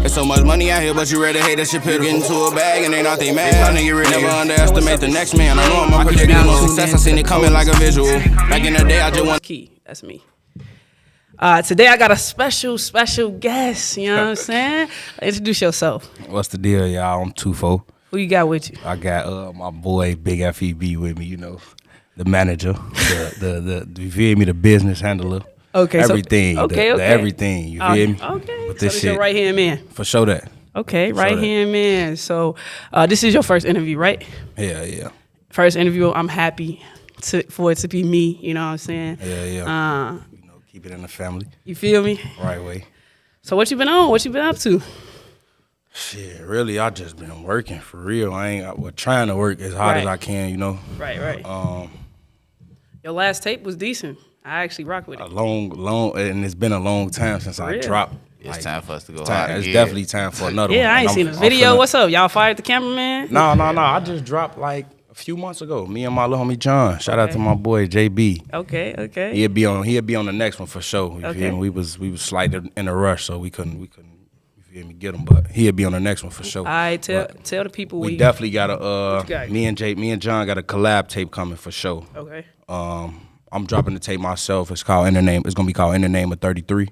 There's so much money out here, but you rather hate that shit pill. Get into a bag and they not they mad. Nigga really never underestimate the next man. I know I'm predicting no success. I seen it coming like a visual. Back in the day, I just want Key. That's me. Today I got a special guest. You know what I'm saying? Introduce yourself. What's the deal, y'all? I'm 2-4. Who you got with you? I got my boy Big F.E.B with me. You know, the manager, the you feel me, the business handler. Okay, everything. So, okay. The everything. You feel me? Okay. With this so shit, your right hand man. For sure that. Okay, right hand man. So this is your first interview, right? Yeah. First interview. I'm happy for it to be me. You know what I'm saying? Yeah. Keep it in the family. You feel me? Right way. So what you been on? What you been up to? Shit, really, I just been working for real. We're trying to work as hard as I can, you know. Right. Your last tape was decent. I actually rock with it. Long, and it's been a long time since I dropped. It's time for us to go hard. It's definitely time for another one. Yeah, I ain't seen a video. What's up? Y'all fired the cameraman? No. I just dropped like a few months ago. Me and my little homie John. Shout out to my boy JB. Okay. He'll be on the next one for sure. You feel me? We was slightly in a rush, so we couldn't you feel me, get him, but he'll be on the next one for sure. All right, tell the people we definitely got a me and John got a collab tape coming for sure. Okay. I'm dropping the tape myself. It's called In the Name. It's gonna be called In the Name of 33.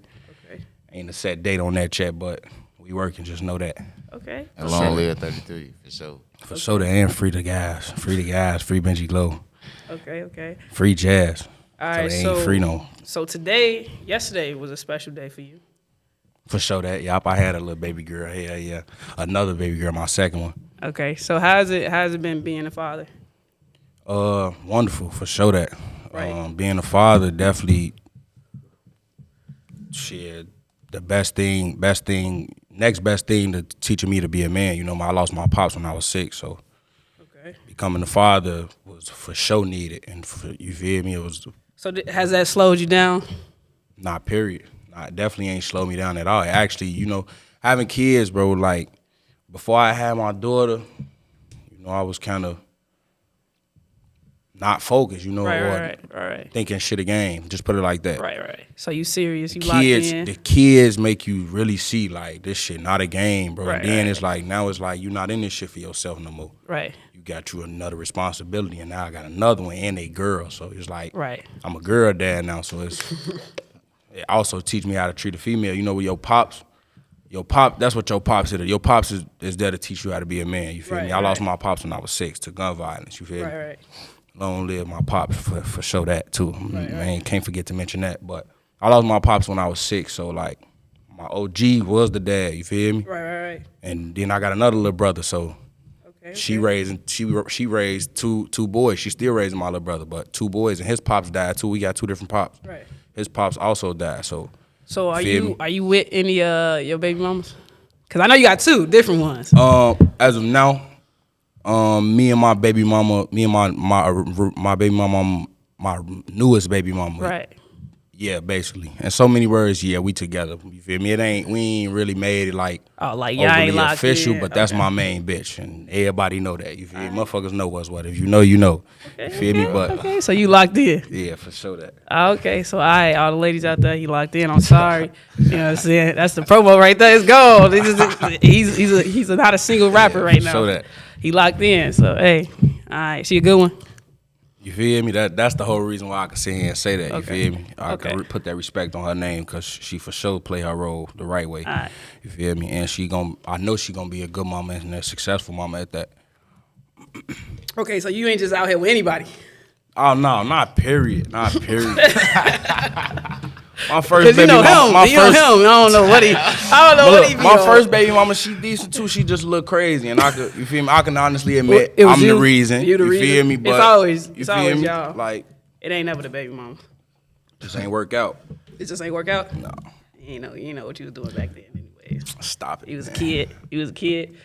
Okay. Ain't a set date on that yet, but we working. Just know that. Okay. And long live 33 for sure. For sure, and free the guys, free Benji Glow. Okay. Free Jazz. All right, so they ain't free no. So yesterday was a special day for you. For sure that. Yup, I had a little baby girl. Yeah. Another baby girl, my second one. Okay, so how's it been being a father? Wonderful, for sure that. Right. Being a father, definitely, shit, the next best thing to teaching me to be a man. You know, I lost my pops when I was 6, so becoming a father was for sure needed. And you feel me? It was. So has that slowed you down? Nah, period. It definitely ain't slowed me down at all. Actually, you know, having kids, bro, like, before I had my daughter, you know, I was kind of not focused, you know, right. Thinking shit a game. Just put it like that. Right. So you serious? You locked in? The kids make you really see, like, this shit not a game, bro. Right, and then it's like, now it's like, you're not in this shit for yourself no more. Right. You got you another responsibility, and now I got another one, and a girl. So it's like, I'm a girl dad now, so it's... It also teach me how to treat a female. You know, with your pops, that's what your pops is. Your pops is there to teach you how to be a man. You feel me? I lost my pops when I was 6 to gun violence. You feel me? Right. Long live my pops for sure that too. Man, can't forget to mention that. But I lost my pops when I was 6, so like my OG was the dad. You feel me? Right. And then I got another little brother, so she raised two boys. She still raising my little brother, but 2 boys, and his pops died too. We got 2 different pops. Right. His pops also died, so. So are you with any your baby mamas? Cause I know you got 2 different ones. As of now, me and my baby mama, my baby mama, my newest baby mama. Right. Yeah, basically. In so many words, yeah, we together. You feel me? We ain't really made it like overly official, but that's my main bitch, and everybody know that. You feel me? Motherfuckers know what's what. If you know, you know. You feel me? But so you locked in. Yeah, for sure that. Okay, so all the ladies out there, he locked in. I'm sorry. You know what I'm saying? That's the promo right there. It's gold. He's not a single rapper right now. Show that. He locked in. So hey, all right, she a good one. You feel me? That's the whole reason why I can sit here and say that. You feel me? I can put that respect on her name because she for sure play her role the right way. Right. You feel me? And I know she gonna be a good mama and a successful mama at that. Okay, so you ain't just out here with anybody. Oh no, not period. My first baby mama. I don't know what he. My first baby mama, she decent too. She just look crazy, and you feel me? I can honestly admit I'm the reason. You feel me? But it's always y'all. Like it ain't never the baby mama. Just ain't work out. It just ain't work out. No. You know what you was doing back then, anyways. Stop it. You was a kid.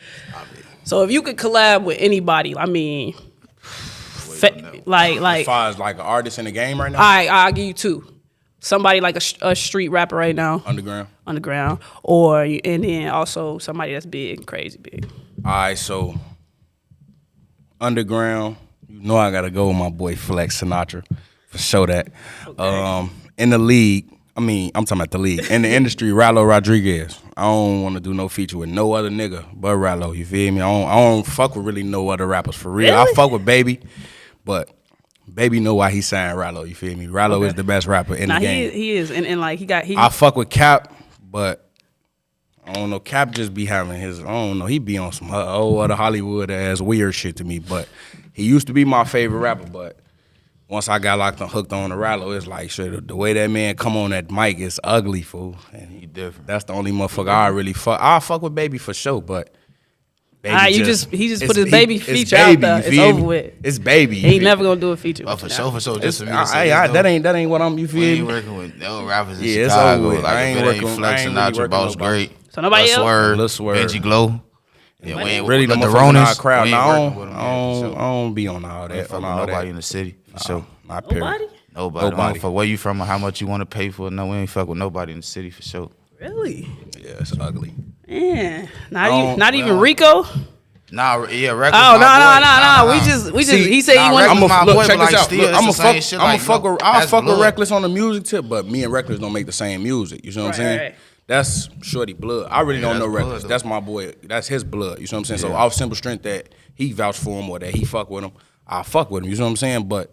So if you could collab with anybody, I mean, like as far as like an artist in the game right now. I'll give you 2. Somebody like a street rapper right now. Underground. And then also somebody that's big, crazy big. All right, so underground, you know I gotta go with my boy Flex Sinatra for sure that. Okay. In the league, I'm talking about the league. In the industry, Rylo Rodriguez. I don't want to do no feature with no other nigga but Rylo. You feel me? I don't fuck with really no other rappers for real. Really? I fuck with Baby, but Baby know why he signed Rylo. You feel me? Rylo is the best rapper in the game. He is, and like I fuck with Cap, but I don't know. Cap just be having his. I don't know. He be on some other Hollywood ass weird shit to me. But he used to be my favorite rapper, but. Once I got hooked on the Rylo, it's like shit. The way that man come on that mic is ugly, fool. And He different. That's the only motherfucker I really fuck. I fuck with Baby for sure, but Baby he just put his Baby feature out there. It's over with. It's Baby. He ain't never gonna do a feature. But for sure. Just for me to that ain't what I'm. You feel we me? ain't working with no rappers in Yeah, it's Chicago. over with. Like I ain't if it working- ain't flexing I ain't out your really working boss with nobody. great. So nobody else? Lil Swerve. Benji Glow. Yeah, we ain't Really, the the motherfuckers in our Ronis. crowd. We No, ain't I working with them, don't I don't be on all ain't that. fucking On all nobody in that. the city for sure. Not period. Nobody? Nobody. I don't fuck where you from or how much you want to pay for it. No, we ain't fuck with nobody in the city for sure. Really? Yeah, it's ugly. Man, don't- not even Rico. Nah, yeah, Records. Oh my boy. no. We just. See, He said he nah, wanted. Records my boy, check but this like out. still, Look, it's I'm the a same fuck. shit, I'm a like, fuck. no, I that's fuck with blood. Reckless on the music tip, but me and Reckless don't make the same music. You know what I'm saying? Right. That's Shorty blood. I really don't that's know blood, Reckless. though. That's my boy. That's his blood. You know what I'm saying? So off simple strength that he vouched for him or that he fuck with him, I fuck with him. You know what I'm saying? But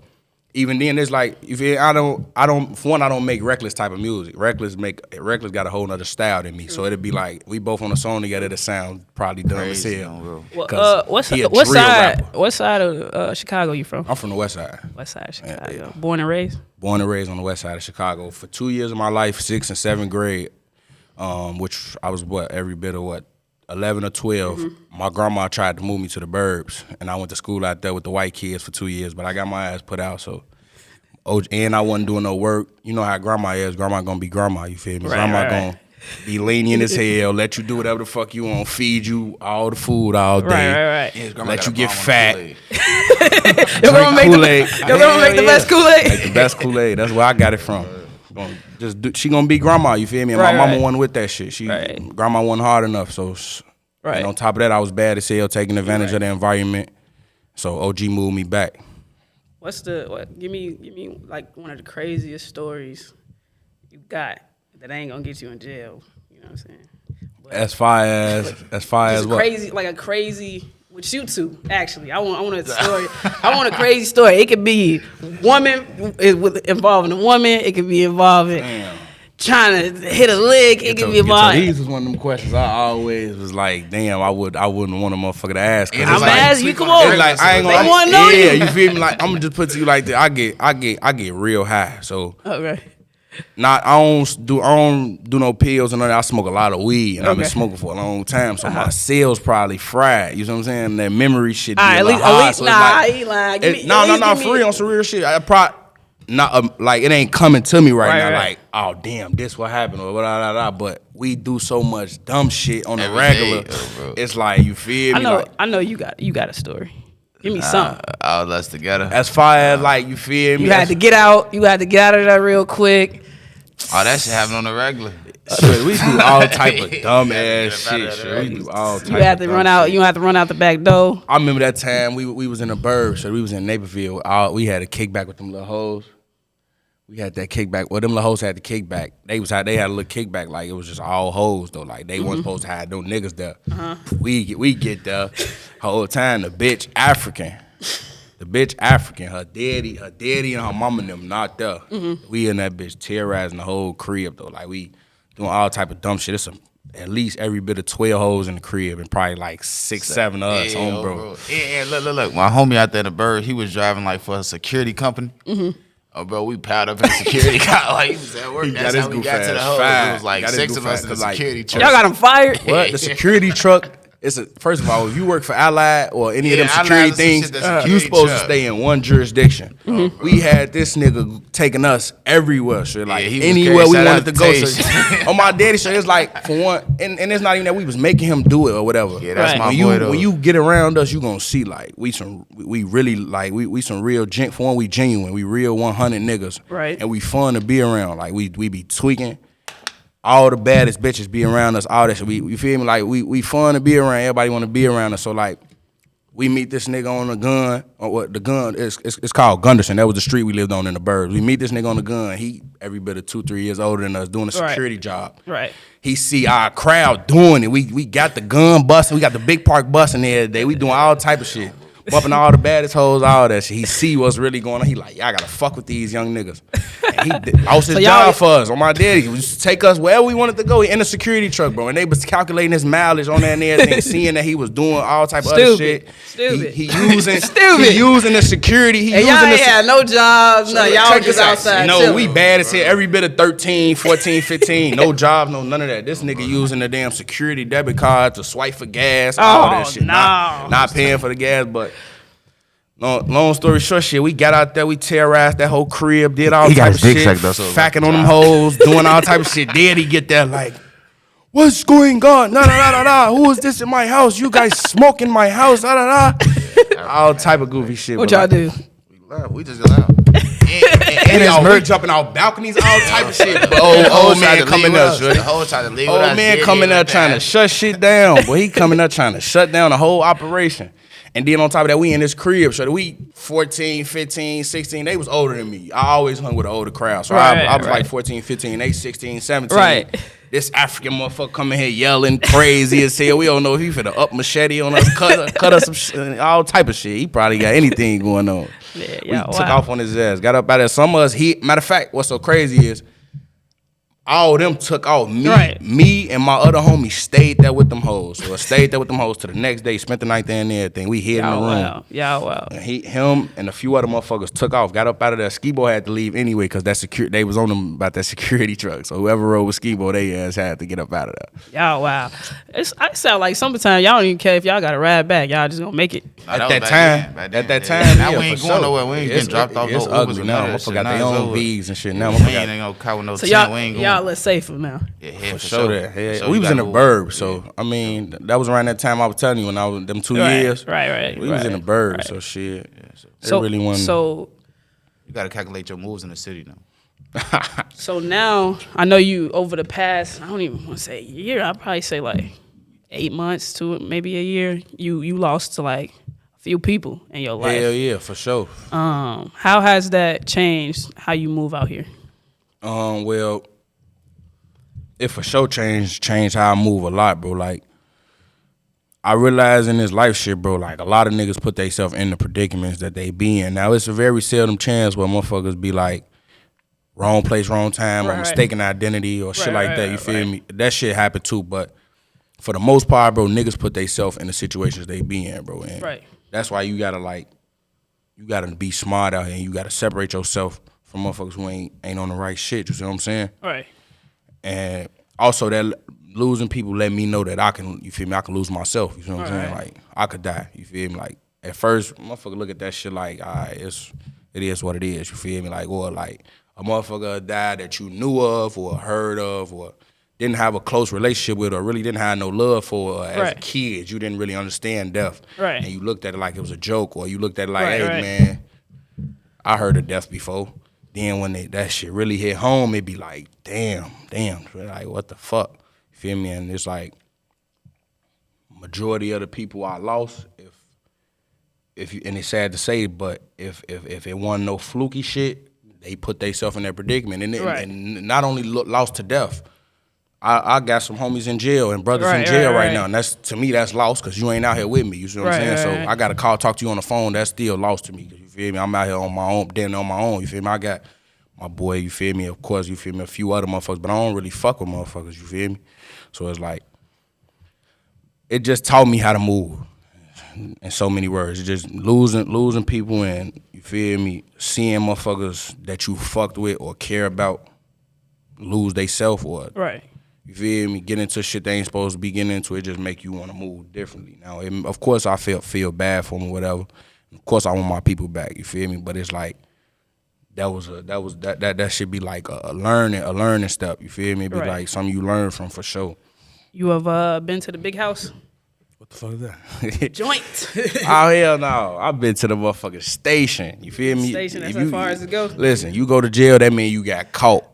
even then, it's like if I don't. For one, I don't make Reckless type of music. Reckless got a whole nother style than me. So it'd be like we both on a song together. It sound probably dumb as Crazy, hell. bro. What he a side? drill rapper. What side of Chicago you from? I'm from the West Side. West side of Chicago. Born and raised. Born and raised on the West Side of Chicago. For 2 years of my life, 6th and 7th grade, which I was every bit of 11 or 12. My grandma tried to move me to the burbs, and I went to school out there with the white kids for 2 years, but I got my ass put out, so. And I wasn't doing no work. You know how grandma is. Grandma gonna be grandma, you feel me? Grandma gonna be lenient as hell, let you do whatever the fuck you want, feed you all the food all day. Right. Yeah, his grandma Let got you a get bomb on fat. the Kool-Aid. Your grandma make Kool-Aid. your grandma make the best Kool-Aid. Like the best Kool-Aid. That's where I got it from. She gonna be grandma, you feel me? And my mama wasn't with that shit. Grandma wasn't hard enough, so and on top of that, I was bad as hell, taking advantage of the environment. So OG moved me back. Give me like one of the craziest stories you got that ain't gonna get you in jail. You know what I'm saying? As far as what? Crazy, like a crazy with you two. Actually, I want a story. I want a crazy story. It could be involving a woman. It could be involving trying to hit a lick. It could be involving. These was one of them questions I always was like, damn, I wouldn't want a motherfucker to ask. I'm asking you. Come on. Like I ain't They gonna. wanna know Yeah, you. you feel me? Like I'm gonna just put to you like that. I get real high. So Okay. I don't do no pills and none of that. I smoke a lot of weed and I've been smoking for a long time. So my cells probably fried. You know what I'm saying? That memory shit. Be At least, so nah, he lying. For real, on some real shit. I probably not like it ain't coming to me right now. Right. Like, oh damn, this what happened or blah blah blah. But we do so much dumb shit on the Every regular. day, bro. It's like you feel me. I know you got a story. Give me something. All us together. As far as like you feel me. You had to get out. You had to get out of there real quick. Oh, that shit happen on the regular. Shit, we do all type of dumb ass shit. We do all type. You had to of run dumb out. shit. You had to run out the back door. I remember that time we was in the burbs, so we was in Naperville. We had a kickback with them little hoes. We had that kickback. Well, them little hoes had the kickback. They had a little kickback, like it was just all hoes though. Like they wasn't supposed to have no niggas there. We get there whole time. The bitch African. Her daddy and her mama and them not there. We in that bitch terrorizing the whole crib though. Like we doing all type of dumb shit. It's at least every bit of 12 hoes in the crib and probably like 6, 7 of us, bro. Yeah, look. My homie out there in the bird, he was driving like for a security company. Oh, bro, we piled up in the security car. Like, he was at work. That's how we got to the hoes. It was like 6 of us in the security truck. Y'all got him fired. What? The security truck. First of all, if you work for Allied or any of them security things, you supposed to stay in one jurisdiction. We had this nigga taking us everywhere, so like anywhere we wanted to go. So, on my daddy show, it's like for one, and it's not even that we was making him do it or whatever. Yeah, that's my boy though. When you get around us, you gonna see like we some real for one, we genuine, we real 100 niggas, right? And we fun to be around. Like we be tweaking. All the baddest bitches be around us, all that shit. You feel me? Like we fun to be around. Everybody want to be around us. So like We meet this nigga on the gun, or what the gun is? It's called Gunderson. That was the street we lived on in the burbs. We meet this nigga on the gun. He every bit of 2-3 years older than us, doing a security job. Right. He see our crowd doing it. We got the gun busting. We got the big park busting every day. We doing all type of shit. Bumping all the baddest hoes, all that shit. He see what's really going on. He like, I gotta fuck with these young niggas. And he lost his job for us on my daddy. He used to take us wherever we wanted to go. He in a security truck, bro. And they was calculating his mileage on that and everything, seeing that he was doing all type of other shit. Stupid. He using He using the security. He and using y'all ain't had no jobs. No, y'all just outside. No, we bad as hell. Every bit of 13, 14, 15. No jobs, no none of that. This nigga using the damn security debit card to swipe for gas, all that shit. No. Not paying for the gas, but long story short, shit, we got out there, we terrorized that whole crib, did all type of shit, facking on them hoes, doing all type of shit. Then he get there like, what's going on? Nah. Who is this in my house? You guys smoke in my house? All type of goofy shit. What y'all do? We just go out. And y'all jumping out balconies, all type of shit. But old man coming up, old man coming up trying to shut shit down. Boy, he coming up trying to shut down the whole operation. And then on top of that, we in this crib. So we 14, 15, 16. They was older than me. I always hung with an older crowd. So I was like 14, 15. They 16, 17. Right. This African motherfucker coming here yelling crazy as hell. We don't know if he finna up machete on us, cut us some shit, all type of shit. He probably got anything going on. Yeah, we took off on his ass. Got up out there. Some of us, matter of fact, what's so crazy is all of them took off. Me and my other homie stayed there with them hoes. So I stayed there with them hoes till the next day, spent the night there and everything. We hid in the room. Wow. And him and a few other motherfuckers took off, got up out of there. Skibo had to leave anyway because they was on them about that security truck. So whoever rode with Skibo, they ass had to get up out of there. Y'all, wow. I sound like sometimes y'all don't even care if y'all got to ride back. Y'all just gonna make it. At that time, now we ain't going nowhere. We ain't getting dropped off. It's ugly now. Motherfuckers got their own V's and shit now. We ain't gonna cover no tent. We ain't going. Y'all let's safer now. Yeah, for sure. We was in the burbs, so I mean that was around that time I was telling you when I was them 2 years. Right. We was in the burbs, so shit. So really wasn't. So you got to calculate your moves in the city now. So now I know you over the past. I don't even want to say a year. I'd probably say like 8 months to maybe a year. You lost to like a few people in your life. Hell yeah, for sure. How has that changed how you move out here? Well, it for sure changed how I move a lot, bro. Like, I realize in this life shit, bro, like, a lot of niggas put themselves in the predicaments that they be in. Now, it's a very seldom chance where motherfuckers be like, wrong place, wrong time, or mistaken identity, or shit like that, you feel me? That shit happen too, but for the most part, bro, niggas put themselves in the situations they be in, bro. And that's why you gotta be smart out here, and you gotta separate yourself from motherfuckers who ain't on the right shit, you see what I'm saying? Right. And also that losing people let me know that I can, you feel me, I can lose myself, you feel what I'm saying? Like, I could die, you feel me? Like, at first, motherfucker look at that shit like, it is what it is, you feel me? Like, or like, a motherfucker died that you knew of or heard of or didn't have a close relationship with or really didn't have no love for as a kid. You didn't really understand death. Right. And you looked at it like it was a joke, or you looked at it like, hey, man, I heard of death before. Then when that shit really hit home, it be like, damn, like, what the fuck? You feel me? And it's like, majority of the people I lost, and it's sad to say, but if it wasn't no fluky shit, they put themselves in that predicament. And not only lost to death, I got some homies in jail and brothers in jail right now. And that's, to me, that's lost because you ain't out here with me. You see what I'm saying? So I got to talk to you on the phone. That's still lost to me. You feel me? I'm out here on my own, damn on my own. You feel me? I got my boy, you feel me? Of course, you feel me? A few other motherfuckers, but I don't really fuck with motherfuckers, you feel me? So it's like, it just taught me how to move in so many words. It's just losing people and, you feel me, seeing motherfuckers that you fucked with or care about lose they self or you feel me, get into shit they ain't supposed to be getting into. It just make you want to move differently. Now, of course, I feel bad for them or whatever. Of course, I want my people back. You feel me? But it's like that should be like a learning step. You feel me? It be like something you learn from for sure. You have been to the big house? What the fuck is that? Joint. Oh, hell no. I've been to the motherfucking station. You feel me? Station, that's as far as it goes? Listen, you go to jail, that means you got caught.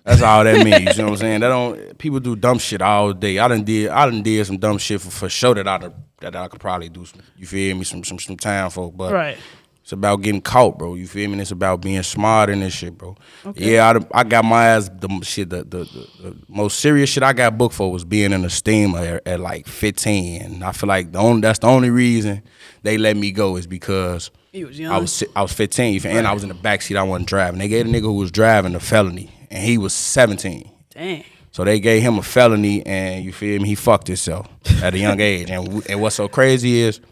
That's all that means. You know what I'm saying? That don't. People do dumb shit all day. I done did some dumb shit for sure that I could probably do some. You feel me? Some time for. But right. It's about getting caught, bro. You feel me? And it's about being smart in this shit, bro. Okay. Yeah, I got my ass the most serious shit I got booked for was being in a steamer at like 15, and I feel like that's the only reason they let me go is because was young. I was 15, and I was in the backseat. I wasn't driving. They gave the nigga who was driving a felony, and he was 17. Dang. So they gave him a felony, and you feel me? He fucked himself at a young age. And what's so crazy is,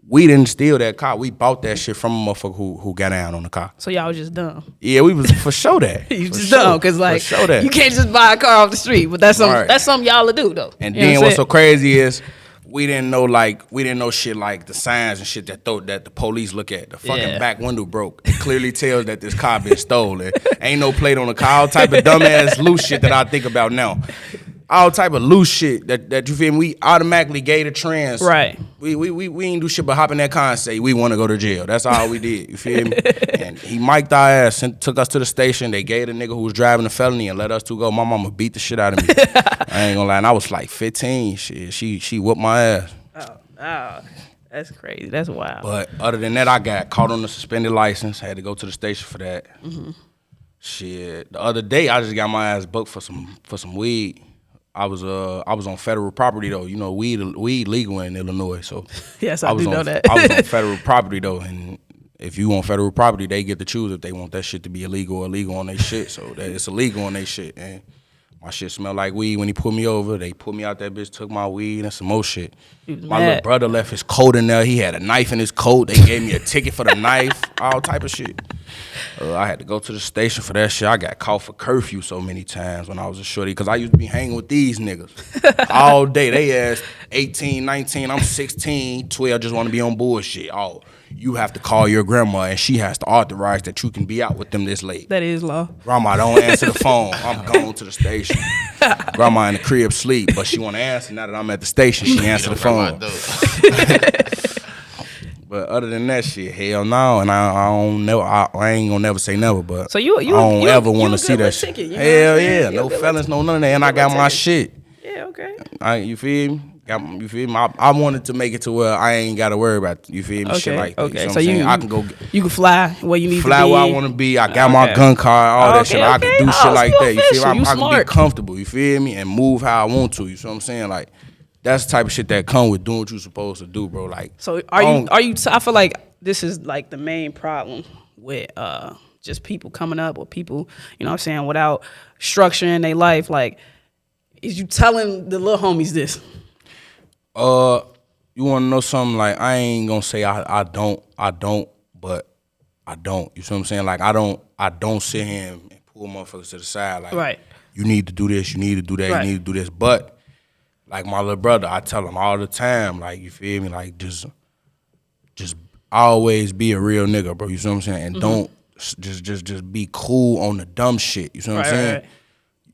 we didn't steal that car. We bought that shit from a motherfucker who got down on the car. So y'all was just dumb. Yeah, we was for sure that. You just dumb because like sure that. You can't just buy a car off the street. But that's something y'all to do though. And then what's so crazy is we didn't know shit like the signs and shit that the police look at. The fucking back window broke. It clearly tells that this car been stolen. Ain't no plate on the car. All type of dumbass loose shit that I think about now. All type of loose shit that you feel me? We automatically gave the trans. Right. We ain't do shit but hop in that car and say we want to go to jail. That's all we did. You feel me? And he mic'd our ass and took us to the station. They gave the nigga who was driving the felony and let us two go. My mama beat the shit out of me. I ain't gonna lie. And I was like 15. Shit, she whooped my ass. Oh, that's crazy. That's wild. But other than that, I got caught on the suspended license. I had to go to the station for that. Mm-hmm. Shit. The other day, I just got my ass booked for some weed. I was on federal property though. You know, weed legal in Illinois, so yes, I do know that. I was on federal property though, and if you on federal property, they get to choose if they want that shit to be illegal or illegal on their shit. So it's illegal on their shit, and my shit smelled like weed. When he pulled me over, they pulled me out that bitch, took my weed and some more shit. My little brother left his coat in there. He had a knife in his coat. They gave me a ticket for the knife, all type of shit. I had to go to the station for that shit. I got caught for curfew so many times when I was a shorty because I used to be hanging with these niggas all day. They ass 18, 19, I'm 16, 12, just want to be on bullshit. Oh, you have to call your grandma and she has to authorize that you can be out with them this late. That is law. Grandma, don't answer the phone. I'm going to the station. Grandma in the crib sleep, but she want to answer now that I'm at the station. She answer the phone. But other than that shit, hell no, and I ain't gonna never say never. But so you I don't ever want to see that shit. Ticket, hell yeah, no felons, no none of that, and I got my shit. Yeah, okay. You feel me? You feel me? I wanted to make it to where I ain't got to worry about you feel me shit like that. Okay, you know so I can go. You can fly where you need to be. Fly where I want to be. I got my gun card, all that shit. I can do shit like that. You feel me? I can be comfortable. You feel me? And move how I want to. You feel what I'm saying? Like. That's the type of shit that come with doing what you're supposed to do, bro. Like, so are you? I feel like this is like the main problem with just people coming up or people, you know what I'm saying, without structure in their life. Like, is you telling the little homies this? You want to know something? Like, I ain't gonna say I don't, but I don't. You see what I'm saying? Like, I don't sit here and pull motherfuckers to the side. Like, right. You need to do this. You need to do that. Right. You need to do this. But like my little brother, I tell him all the time, like, you feel me? Like, just always be a real nigga, bro. You see what I'm saying? And don't just be cool on the dumb shit. You see what I'm saying? Right.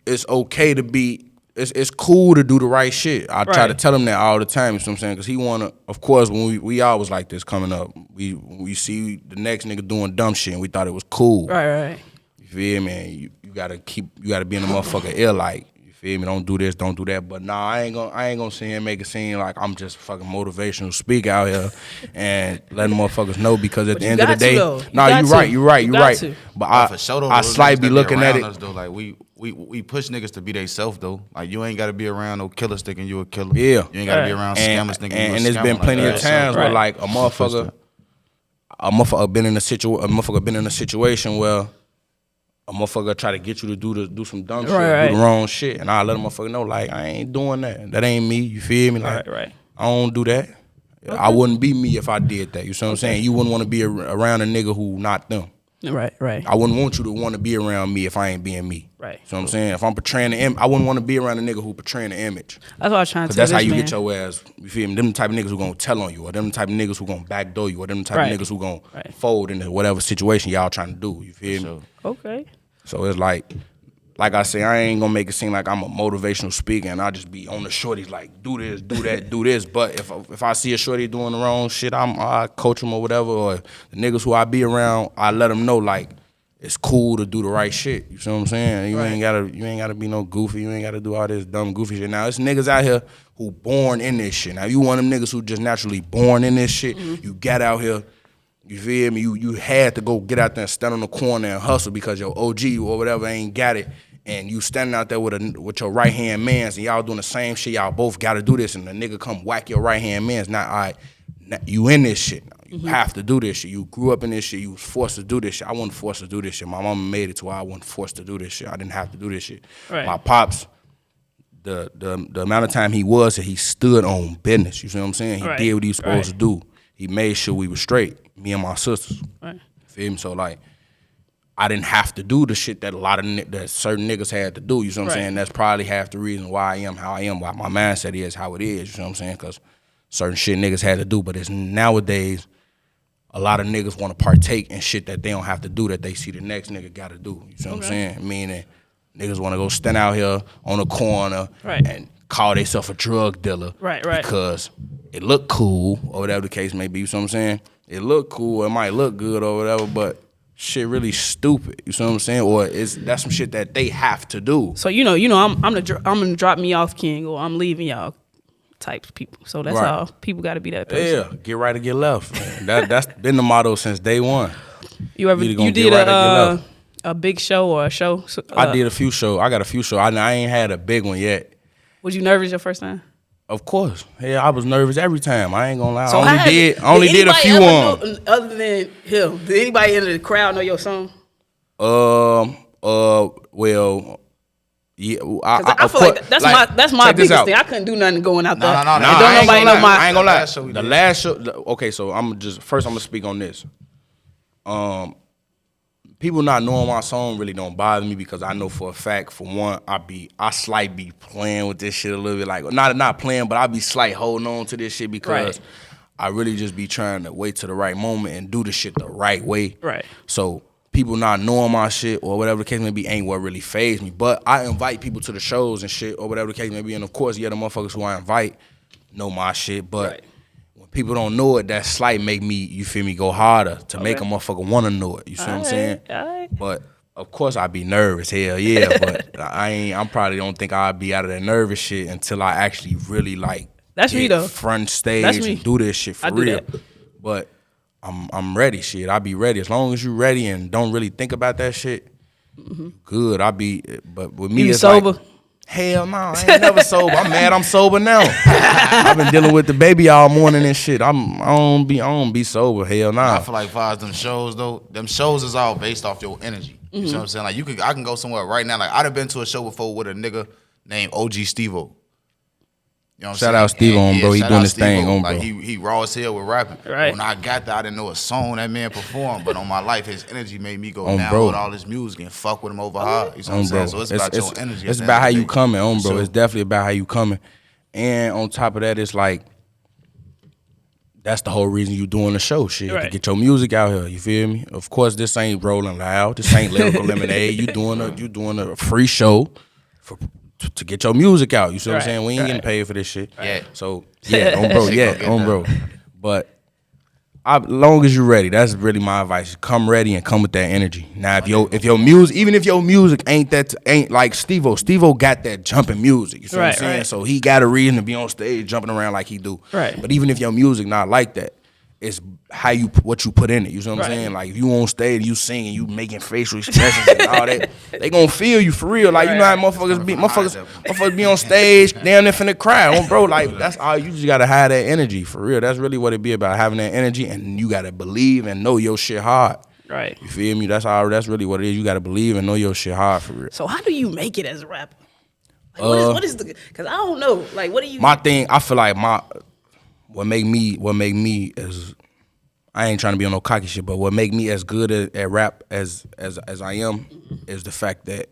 It's okay to be, it's cool to do the right shit. I try to tell him that all the time, you see what I'm saying? Because he want to, of course, when we always like this coming up, we see the next nigga doing dumb shit and we thought it was cool. Right. You feel me? You gotta be in the motherfucker ill like. Feel me? Don't do this, don't do that. But nah, I ain't gonna sit here and make it seem like I'm just fucking motivational speak out here and letting motherfuckers know because at the end of the day, you're right. But I slightly be looking at it. Us, though. Like we push niggas to be they self though. Like you ain't gotta be around no killer thinking you a killer. Yeah. You ain't gotta be around scammers thinking you a scammer. And there's been plenty of times where like a motherfucker been in a situation where a motherfucker try to get you to do some dumb shit, do the wrong shit, and I let a motherfucker know, like, I ain't doing that. That ain't me, you feel me? Like, I don't do that. Okay. I wouldn't be me if I did that, you see what I'm saying? You wouldn't want to be around a nigga who not them. Right. I wouldn't want you to want to be around me if I ain't being me. Right. So I'm saying, if I'm portraying the image, I wouldn't want to be around a nigga who portraying the image. That's what I was trying to tell Because that's how you get your ass, you feel me? Them the type of niggas who gonna tell on you, or them the type of niggas who gonna backdoor you, or them the type of niggas who gonna fold into whatever situation y'all trying to do, you feel me? Okay. So it's like I say, I ain't gonna make it seem like I'm a motivational speaker and I just be on the shorties like, do this, do that, do this. But if I see a shorty doing the wrong shit, I coach them or whatever. Or the niggas who I be around, I let them know like, it's cool to do the right shit. You see what I'm saying? You ain't gotta be no goofy. You ain't gotta do all this dumb goofy shit. Now, it's niggas out here who born in this shit. Now, you one of them niggas who just naturally born in this shit. You got out here, you feel me? You had to go get out there and stand on the corner and hustle because your OG or whatever ain't got it. And you standing out there with your right hand mans and y'all doing the same shit. Y'all both gotta do this, and the nigga come whack your right hand mans. Now, all right, you in this shit now. You have to do this shit. You grew up in this shit. You was forced to do this shit. I wasn't forced to do this shit. My mama made it to where I wasn't forced to do this shit. I didn't have to do this shit. Right. My pops, the amount of time he stood on business. You see what I'm saying? He did what he was supposed to do. He made sure we were straight, me and my sisters. Right. Feel me? So, like, I didn't have to do the shit that that certain niggas had to do. You see what I'm saying? That's probably half the reason why I am how I am, why my mindset is how it is. You see what I'm saying? Because certain shit niggas had to do. But it's nowadays, a lot of niggas want to partake in shit that they don't have to do, that they see the next nigga got to do. You see what I'm saying? Meaning niggas want to go stand out here on the corner and call themselves a drug dealer because it look cool or whatever the case may be. You see what I'm saying? It look cool, it might look good or whatever, but shit really stupid. You see what I'm saying? Or that's some shit that they have to do. So I'm gonna drop me off king, or I'm leaving y'all types of people. So that's how people got to be that person. Yeah, get right or get left. That's been the motto since day one. You did a big show or a show? I did a few shows. I got a few shows. I ain't had a big one yet. Was you nervous your first time? Of course. Yeah, I was nervous every time. I ain't gonna lie. So I only did a few ones. Other than him, did anybody in the crowd know your song? Well, yeah. I feel like that's my biggest thing. I couldn't do nothing going out there. No, don't nobody know my. I ain't gonna lie. The last show. Okay, so I'm gonna speak on this. People not knowing my song really don't bother me because I know for a fact, for one, I slight be playing with this shit a little bit, like not playing, but I be slight holding on to this shit because I really just be trying to wait to the right moment and do the shit the right way. Right. So people not knowing my shit or whatever the case may be ain't what really fazed me. But I invite people to the shows and shit or whatever the case may be, and of course, the motherfuckers who I invite know my shit, but when people don't know it, that slight make me, you feel me, go harder to make a motherfucker want to know it. You see what I'm saying? But of course I be nervous, hell yeah, but I probably don't think I'll be out of that nervous shit until I actually really like that's me though. Front stage and do this shit for real. But I'm ready, shit. I be ready. As long as you ready and don't really think about that shit, good. But with me, you it's sober? Like, hell no, I ain't never sober. I'm mad I'm sober now. I've been dealing with the baby all morning and shit. I don't be sober. Hell nah. I feel like them shows though, them shows is all based off your energy. You know what I'm saying? Like I can go somewhere right now. Like I'd have been to a show before with a nigga named OG Steve-O. You know what I'm saying? Shout out Steve on, bro. He doing his thing on, bro. Like he raw as hell with rapping. Right. When I got there, I didn't know a song that man performed, but on my life, his energy made me go bro. download all his music and fuck with him over hard. You know what I'm saying? So it's about your energy. It's about how you coming, bro. It's definitely about how you coming. And on top of that, it's like, that's the whole reason you doing the show, shit. To get your music out here, you feel me? Of course, this ain't Rolling Loud. This ain't Lyrical Lemonade. You doing a free show to get your music out. You see what I'm saying? We ain't getting paid for this shit. Yeah. So bro. But long as you're ready, that's really my advice. Come ready and come with that energy. Now if your music, even if your music ain't like Steve-O got that jumping music. You see what I'm saying? So he got a reason to be on stage jumping around like he do. Right. But even if your music not like that, it's what you put in it. You see what I'm saying? Like if you on stage, you singing, you making facial expressions and all that, they gonna feel you for real. Like you know how motherfuckers be on stage, damn near finna cry, bro. Like that's all. You just gotta have that energy for real. That's really what it be about, having that energy, and you gotta believe and know your shit hard. Right. You feel me? That's really what it is. You gotta believe and know your shit hard for real. So how do you make it as a rapper? Like, what is the? Because I don't know. Like what do you? My thing, I feel like what make me is, I ain't trying to be on no cocky shit, but what make me as good at rap as I am is the fact that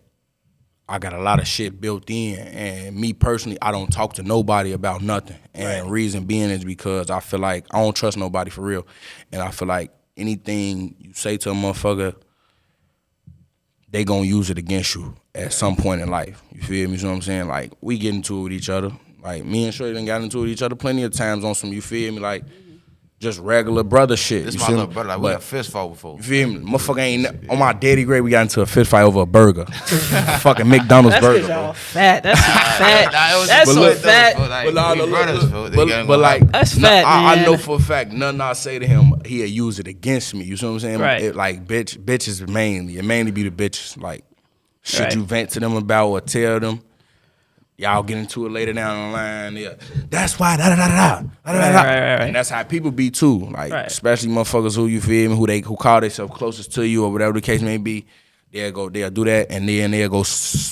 I got a lot of shit built in, and me personally, I don't talk to nobody about nothing. And reason being is because I feel like I don't trust nobody for real, and I feel like anything you say to a motherfucker, they gonna use it against you at some point in life. You feel me? You know what I'm saying? Like we get into it with each other. Like me and Shorty done got into it with each other plenty of times on some, you feel me? Like just regular brother shit. This you my see little me? brother. Like, we had a fist fight before. You feel me? Motherfucker ain't on my daddy grade. We got into a fist fight over a burger, fucking McDonald's That's burger. That's y'all fat. That's fat. That's so fat. But like, that's fat. I know for a fact, nothing I say to him, he'll use it against me. You see what I'm saying? Right. It, like bitches mainly. It mainly be the bitches. Like, should Right. you vent to them about or tell them? Y'all get into it later down the line. Yeah, that's why. Right. And that's how people be too. Like, especially motherfuckers who you feel me, who call themselves closest to you or whatever the case may be. They'll do that, and then they'll go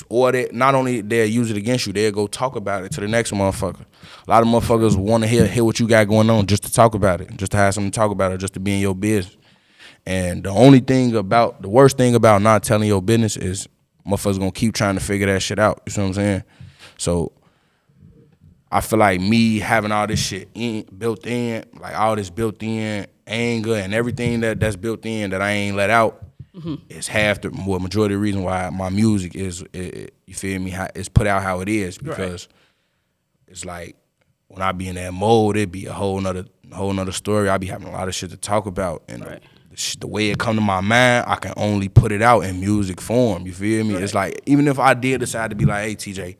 order. Not only they'll use it against you, they'll go talk about it to the next motherfucker. A lot of motherfuckers want to hear what you got going on just to talk about it, just to have something to talk about it, just to be in your business. And the worst thing about not telling your business is motherfuckers gonna keep trying to figure that shit out. You see what I'm saying? So I feel like me having all this shit built in, like all this built in anger and everything that's built in that I ain't let out, is half the majority of the reason why my music is, you feel me, it's put out how it is, because it's like when I be in that mode, it'd be a whole nother story. I be having a lot of shit to talk about, and the way it come to my mind, I can only put it out in music form. You feel me? It's like, even if I did decide to be like, hey TJ,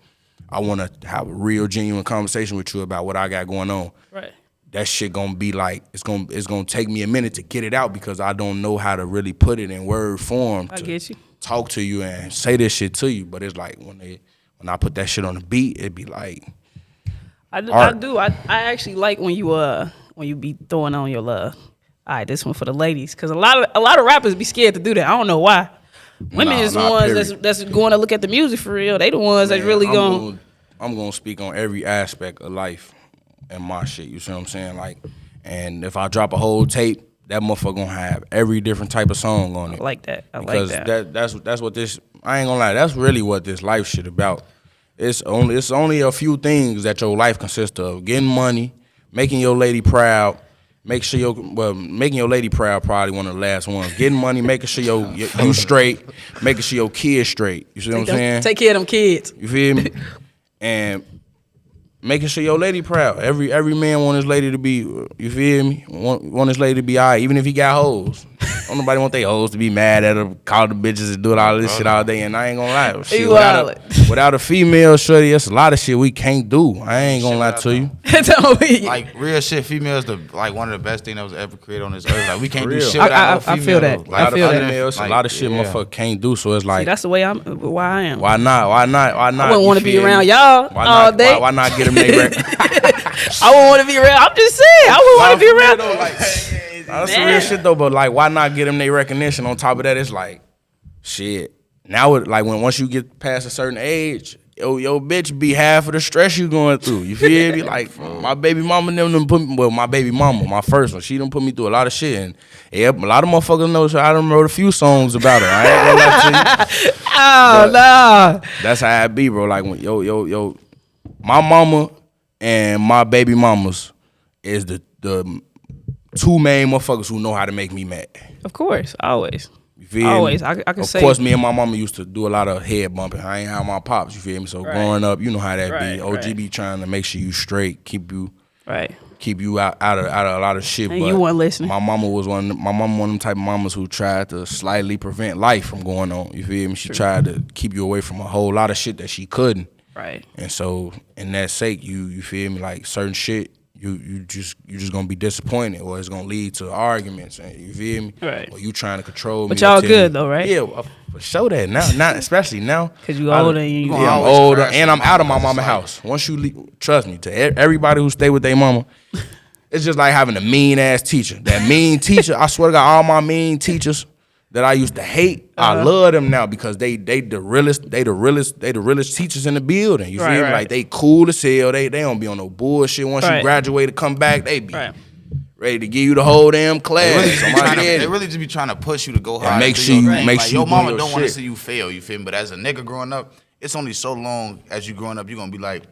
I want to have a real genuine conversation with you about what I got going on. Right. That shit gonna be like, it's gonna take me a minute to get it out, because I don't know how to really put it in word form. I get you. Talk to you and say this shit to you. But it's like when I put that shit on the beat, it'd be like, I do. I actually like when you be throwing on your love. All right, this one for the ladies, because a lot of rappers be scared to do that. I don't know why. Women is the ones that's going to look at the music for real. They the ones that's really going. I'm gonna speak on every aspect of life and my shit. You see what I'm saying? Like, and if I drop a whole tape, that motherfucker gonna have every different type of song on it. I like that. Because that's what this. I ain't gonna lie. That's really what this life shit about. It's only a few things that your life consists of: getting money, making your lady proud. Making your lady proud probably one of the last ones. Getting money, making sure you straight, making sure your kids straight. You see what I'm saying? Take care of them kids. You feel me? And making sure your lady proud. Every man want his lady to be, you feel me? Want his lady to be all right, even if he got hoes. Don't nobody want their hoes to be mad at her, call the bitches and do all this shit all day. And I ain't gonna lie. Shit, without a female shorty, that's a lot of shit we can't do. I ain't gonna lie to you. Like, real shit, females like one of the best things that was ever created on this earth. Like, we can't do shit without no female. I feel that. Like, a lot of shit motherfucker can't do. So it's like, see, that's the way I am. Why not? I wouldn't want to be around y'all all day. Why not get them they I wouldn't want to be around. I'm just saying, I wouldn't want to be around. That's some real shit though, but like, why not get them their recognition? On top of that, it's like, shit. Now, once you get past a certain age, yo bitch be half of the stress you going through. You feel me? Like, my baby mama them put me, well, my baby mama, my first one, she done put me through a lot of shit, and a lot of motherfuckers know, so I done wrote a few songs about her. I ain't gonna lie to you. Oh no, that's how I be, bro. Like, when yo, my mama and my baby mamas is the two main motherfuckers who know how to make me mad. Of course, always. You feel always. me? I can say. Of course, me and my mama used to do a lot of head bumping. I ain't have my pops, you feel me? So growing up, you know how that be. OG be trying to make sure you straight, keep you out of a lot of shit. And but you weren't listening. My mama was one of them type of mamas who tried to slightly prevent life from going on. You feel me? She tried to keep you away from a whole lot of shit that she couldn't. Right. And so, in that sake, you feel me? Like, certain shit, you just gonna be disappointed, or it's gonna lead to arguments, and you feel me? Right. Or you trying to control me. But y'all good though, right? Yeah, for sure that now, not especially now. Cause you older and I'm older, and I'm out of my mama house. Once you leave, trust me, to everybody who stay with their mama, it's just like having a mean ass teacher. That mean teacher, I swear to God, all my mean teachers that I used to hate, I love them now, because they the realest teachers in the building. You feel me? Like, they cool as hell. They don't be on no bullshit. Once you graduate and come back, they be ready to give you the whole damn class. They really just be trying to push you to go hard. Make sure you your mama don't want to see you fail. You feel me? But as a nigga growing up, it's only so long as you growing up, you're gonna be like,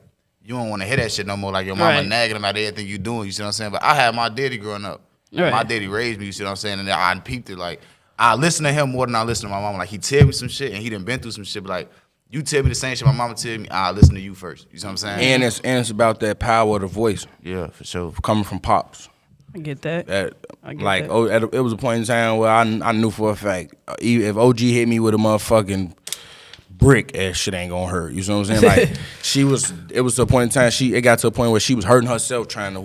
you don't want to hear that shit no more. Like, your mama nagging about everything you doing. You see what I'm saying? But I had my daddy growing up. My daddy raised me. You see what I'm saying? And I peeped it. Like, I listen to him more than I listen to my mama. Like, he tell me some shit, and he done been through some shit. But like, you tell me the same shit my mama tell me, I listen to you first. You see what I'm saying? And it's about that power of the voice. Yeah, for sure. Coming from pops. I get that. It was a point in time where I knew for a fact if OG hit me with a motherfucking brick, that shit ain't gonna hurt. You know what I'm saying? Like it was to a point in time it got to a point where she was hurting herself trying to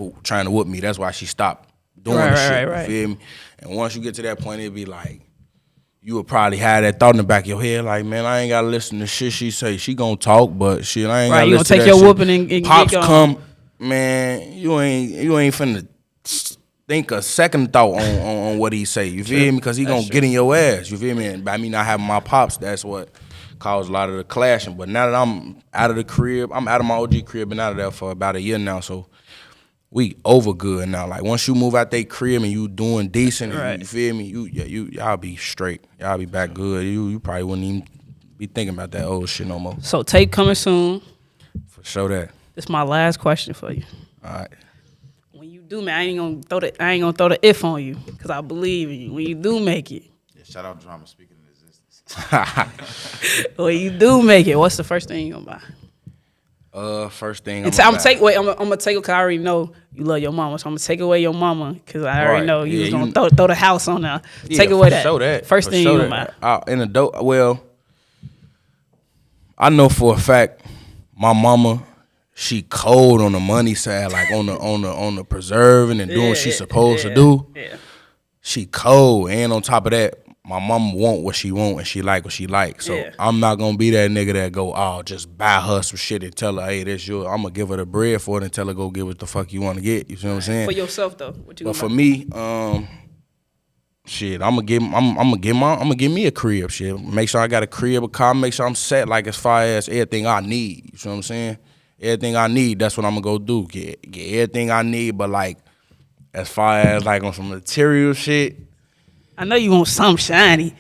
whoop me. That's why she stopped doing the shit. You feel me? And once you get to that point, it'd be like you would probably have that thought in the back of your head, like, man, I ain't gotta listen to shit she say. She gonna talk, but shit, I ain't gotta listen to that shit. You gonna take your whooping and Pops get going. come, man, you ain't finna think a second thought on what he say. You feel me? Because he gonna get in your ass. You feel me? And by me not having my pops, that's what caused a lot of the clashing. But now that I'm out of the crib, I'm out of my OG crib, been out of there for about a year now, so we over good now. Like once you move out they crib and you doing decent, you feel me? Y'all be straight. Y'all be back good. You probably wouldn't even be thinking about that old shit no more. So tape coming soon. For sure that. This is my last question for you. All right. When you do, man, I ain't gonna throw the if on you because I believe in you. When you do make it. Yeah, shout out Drama speaking in existence. When you do make it, what's the first thing you gonna buy? First thing I'm gonna take because I already know you love your mama, so I'm gonna take away your mama because I already know you was gonna throw the house on there. Take away that. First thing you gonna buy. In a dope. Well, I know for a fact my mama, she cold on the money side, like on the preserving and doing what she's supposed to do. Yeah. She cold, and on top of that, my mama want what she want and she like what she like. So I'm not gonna be that nigga that go, just buy her some shit and tell her, hey, that's yours. I'm gonna give her the bread for it and tell her go get what the fuck you want to get. You see what I'm saying? For yourself though, what you? But for me, shit, I'm gonna give me a crib. Shit, make sure I got a crib, a car. Make sure I'm set, like as far as everything I need. You see what I'm saying? Everything I need, that's what I'm gonna go do. Get everything I need, but like as far as like on some material shit. I know you want something shiny.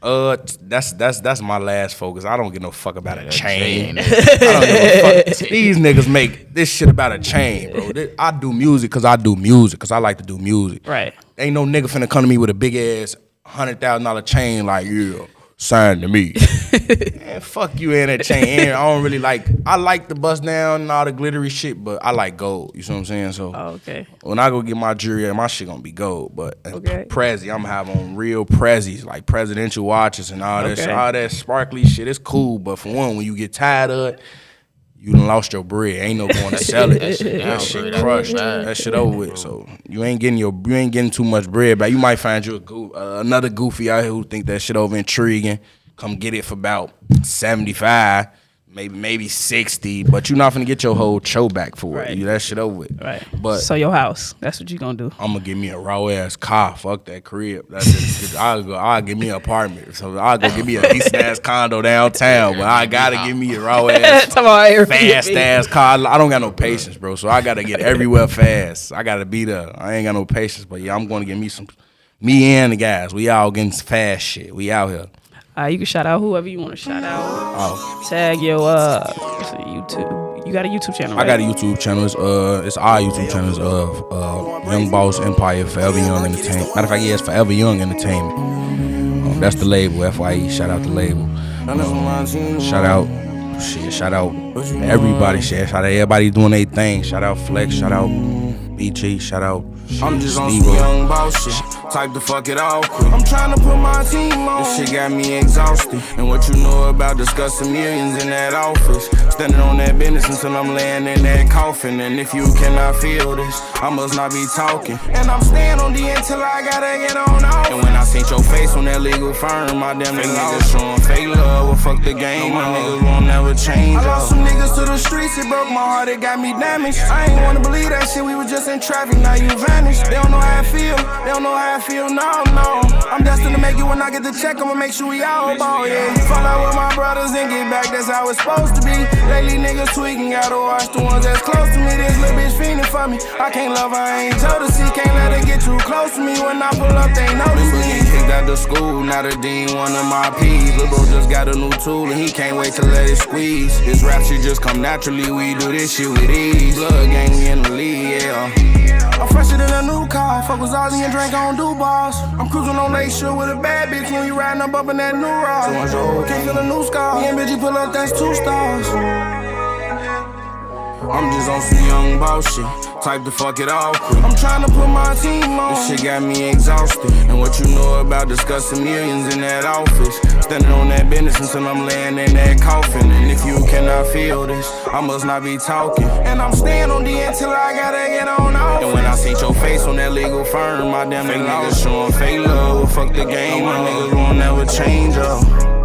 That's my last focus. I don't give no fuck about a chain. I don't give a fuck. These niggas make this shit about a chain, bro. I do music because I do music because I like to do music. Right. Ain't no nigga finna come to me with a big ass $100,000 chain like signed to me. Man, fuck you and that chain. And I don't really like. I like the bust down and all the glittery shit, but I like gold. You see what I'm saying? So when I go get my jewelry, my shit gonna be gold. But Prezi, I'm gonna have on real Prezis, like presidential watches and all that shit. All that sparkly shit. It's cool, but for one, when you get tired of it, you done lost your bread. Ain't no going to sell it. That shit crushed. That shit over with. So you ain't getting too much bread, but you might find you another goofy out here who think that shit over intriguing. Come get it for about 75, maybe 60, but you're not finna get your whole show back for it. That shit over with. Right. But so your house, that's what you gonna do. I'm gonna give me a raw ass car. Fuck that crib. That's I'll give me an apartment. So I'll go give me a decent ass condo downtown. But I gotta give me a raw ass, fast ass car. I don't got no patience, bro. So I gotta get everywhere fast. I gotta be there. I ain't got no patience. But yeah, I'm gonna get me some. Me and the guys, we all getting fast shit. We out here. You can shout out whoever you want to shout out. Tag your YouTube. You got a YouTube channel, right? I got a YouTube channel. It's our YouTube channel. It's Young Boss Empire, Forever Young Entertainment. Matter of fact, it's Forever Young Entertainment. That's the label, FYE. Shout out the label. Shout out everybody. Shout out everybody doing their thing. Shout out Flex. Shout out BG. Shout out. I'm just on some young boss shit, type to fuck it all quick. I'm trying to put my team on. This shit got me exhausted. And what you know about discussing millions in that office? Standing on that business until I'm laying in that coffin. And if you cannot feel this, I must not be talking. And I'm staying on the end till I gotta get on off. And when I seen your face on that legal firm, my damn niggas showing fake love. Well, fuck the game, my niggas won't never change. I lost some niggas to the streets, it broke my heart, it got me damaged. I ain't wanna believe that shit, we was just in traffic, now you vanished. They don't know how I feel, no. I'm destined to make it when I get the check, I'ma make sure we all ball, yeah. Fall out with my brothers and get back, that's how it's supposed to be. Lately niggas tweaking, gotta watch the ones that's close to me. This little bitch fiending for me, I can't love her, I ain't told her, see. Can't let her get too close to me, when I pull up, they notice me. Kicked out the school, now the dean, one of my P's. Lil' bro just got a new tool and he can't wait to let it squeeze. This rap shit just come naturally, we do this shit with ease. Blood gang, we in the league, yeah. I'm fresher than a new car. Fuck with Ozzy and drink on Dubois. I'm cruising on Lake Shore with a bad bitch when you riding up in that new ride. So much old, can't feel a new scar. Me and Bitchy pull up, that's 2 stars. I'm just on some young boss shit, type to fuck it all quick. I'm trying to put my team on. This shit got me exhausted. And what you know about discussing millions in that office. Standing on that business until I'm laying in that coffin. And if you cannot feel this, I must not be talking. And I'm staying on the end till I gotta get on off. And when I see your face on that legal firm, my damn niggas showing fake love. Fuck the game, my niggas won't never change up.